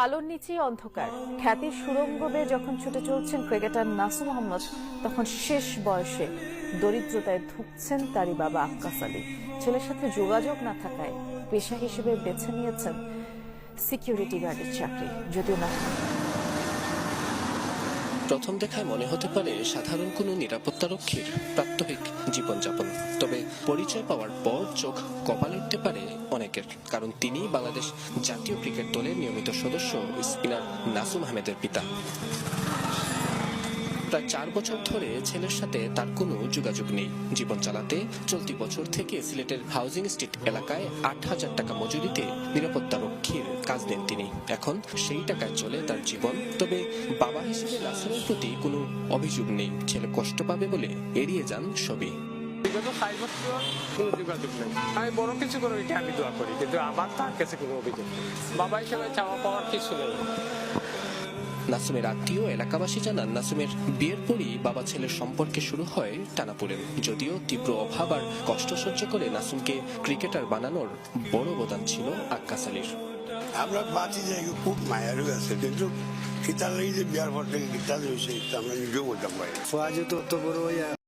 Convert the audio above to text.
আলোর নিচেই অন্ধকার। খ্যাতির সুড়ঙ্গ বেয়ে যখন ছুটে চলছেন ক্রিকেটার নাসুম আহমেদ, তখন শেষ বয়সে দরিদ্রতায় ধুঁকছেন তারই বাবা আক্কাস আলী। ছেলের সাথে যোগাযোগ না থাকায় পেশা হিসেবে বেছে নিয়েছেন সিকিউরিটি গার্ডের চাকরি। যদিও না, প্রথম দেখায় মনে হতে পারে সাধারণ কোনো নিরাপত্তারক্ষীর প্রাত্যহিক জীবনযাপন। তবে পরিচয় পাওয়ার পর চোখ কপালে উঠতে পারে অনেকের, কারণ তিনি বাংলাদেশ জাতীয় ক্রিকেট দলের নিয়মিত সদস্য স্পিনার নাসুম আহমেদের পিতা। প্রায় 4 বছর ধরে ছেলের সাথে তার কোনো যোগাযোগ নেই। জীবন চালাতে চলতি বছর থেকে সিলেটের হাউজিং স্ট্রিট এলাকায় 8,000 টাকা মজুরিতে নিরাপত্তারক্ষীর কাজ নেন তিনি। এখন সেই টাকায় চলে তার জীবন। তবে বাবা হিসেবে নাসুমের প্রতি কোনো অভিযোগ নেই। ছেলে কষ্ট পাবে বলে এড়িয়ে যান সবই। বিগত 5 বছর কোনো যোগাযোগ নেই। আমি বড় কিছু করে এটা আমি দোয়া করি, কিন্তু আমার তার কাছে কোনো অভিযোগ নেই। বাবা হিসেবে চাওয়া পাওয়ার কিছু নেই। নাসুমের আত্মীয় এলাকাবাসী জানান, নাসুমের বিয়ের পরই বাবা ছেলের সম্পর্কে শুরু হয় টানাপোড়েন। যদিও তীব্র অভাব আর কষ্ট সহ্য করে নাসুমকে ক্রিকেটার বানানোর বড় অবদান ছিল আক্কাস আলীর। আমরা বাঁচি যাই খুব মায়ারও আছে, কিন্তু গীতার লাগে যে বিয়ার পর থেকে গীতা হয়েছে আমরা নিজেও বলতাম পারি। তো বড়